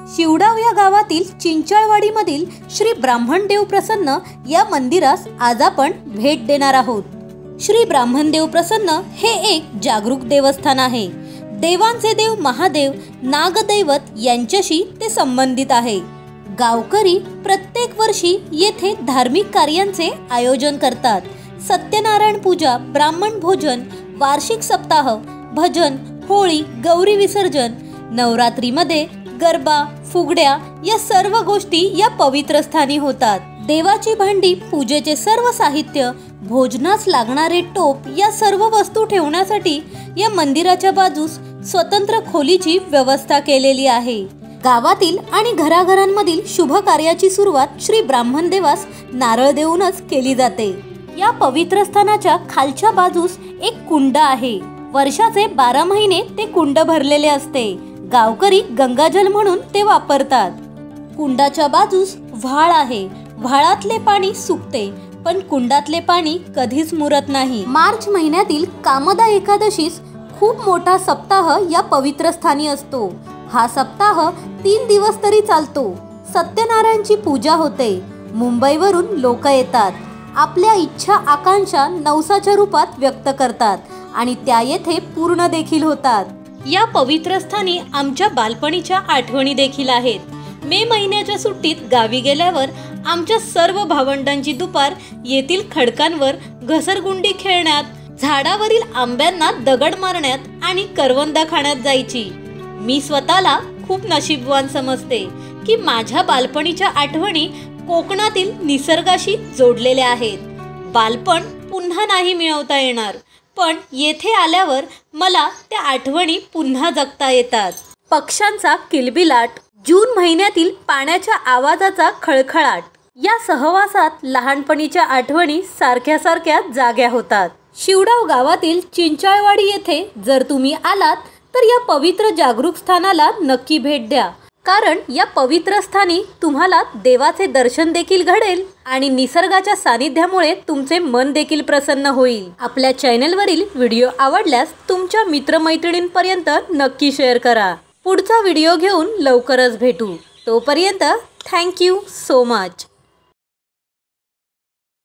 शिवडाव या गावातील चिंचाळवाडीमधील श्री ब्राह्मणदेव प्रसन्न या मंदिरास आज आपण भेट देणार आहोत। श्री ब्राह्मणदेव प्रसन्न हे एक जागरूक देवस्थान आहे। देवांचे देव महादेव नागदैवत यांच्याशी ते संबंधित आहे। गावकरी प्रत्येक वर्षी येथे धार्मिक कार्यांचे आयोजन करतात। सत्यनारायण पूजा, ब्राह्मण भोजन, वार्षिक सप्ताह, भजन, होळी, गौरी विसर्जन, नवरात्रीमध्ये गरबा, फुगड्या या सर्व गोष्टी या पवित्र स्थानी होतात। देवाची भांडी, पूजेचे सर्व साहित्य, भोजनास लागणारे टोप या सर्व वस्तू ठेवण्यासाठी या मंदिराच्या बाजूस स्वतंत्र खोलीची व्यवस्था केलेली आहे। गावातील आणि घराघरांमधील शुभ कार्याची सुरुवात श्री ब्राह्मणदेवास नारळ देऊनच केली जाते। या पवित्र स्थानाच्या खालच्या बाजूस एक कुंड आहे। वर्षाचे 12 महिने ते कुंड भरलेले असते। गावकरी गंगाजल म्हणून ते वापरतात। कुंडाच्या बाजूस व्हाळ आहे। व्हाळातले पाणी सुकते पण कुंडातले पाणी कधीच मुरत नाही। मार्च महिन्यातील कामदा एकादशीस खूप मोठा सप्ताह या पवित्र स्थानी असतो। हा सप्ताह 3 दिवस तरी चालतो। सत्यनारायणची पूजा होते। मुंबईवरून लोक येतात, आपल्या इच्छा आकांक्षा नवसाच्या रूपात व्यक्त करतात आणि त्या येथे पूर्ण देखील होतात। या पवित्र स्थानी आमच्या बालपणीच्या आठवणी देखील आहेत। मे महिन्याच्या सुट्टीत गावी गेल्यावर आमच्या सर्व भावंडांची दुपार येथील खडकांवर घसरगुंडी खेळण्यात, झाडावरील आंब्यांना दगड मारण्यात आणि करवंदा खाण्यात जायची। मी स्वतःला खूप नशीबवान समजते की माझ्या बालपणीच्या आठवणी कोकणातील निसर्गाशी जोडलेल्या आहेत। बालपण पुन्हा नाही मिळवता येणार, पण येथे आल्यावर मला त्या आठवणी पुन्हा जगता येतात। पक्ष्यांचा किलबिलाट, जून महिन्यातील पाण्याच्या आवाजाचा खळखळाट, या सहवासात लहानपणीच्या आठवणी सारख्या सारख्या जाग्या होतात। शिवडाव गावातील चिंचाळवाडी येथे जर तुम्ही आलात तर या पवित्र जागरूक स्थानाला नक्की भेट द्या, कारण या पवित्र स्थानी तुम्हाला देवाचे दर्शन देखील घडेल आणि निसर्गाच्या सानिध्यामुळे तुमचे मन देखील प्रसन्न होईल। आपल्या चॅनलवरील व्हिडिओ आवडल्यास तुमच्या मित्रमैत्रिणींपर्यंत नक्की शेअर करा। पुढचा व्हिडिओ घेऊन लवकरच भेटू। तोपर्यंत थँक यू सो मच।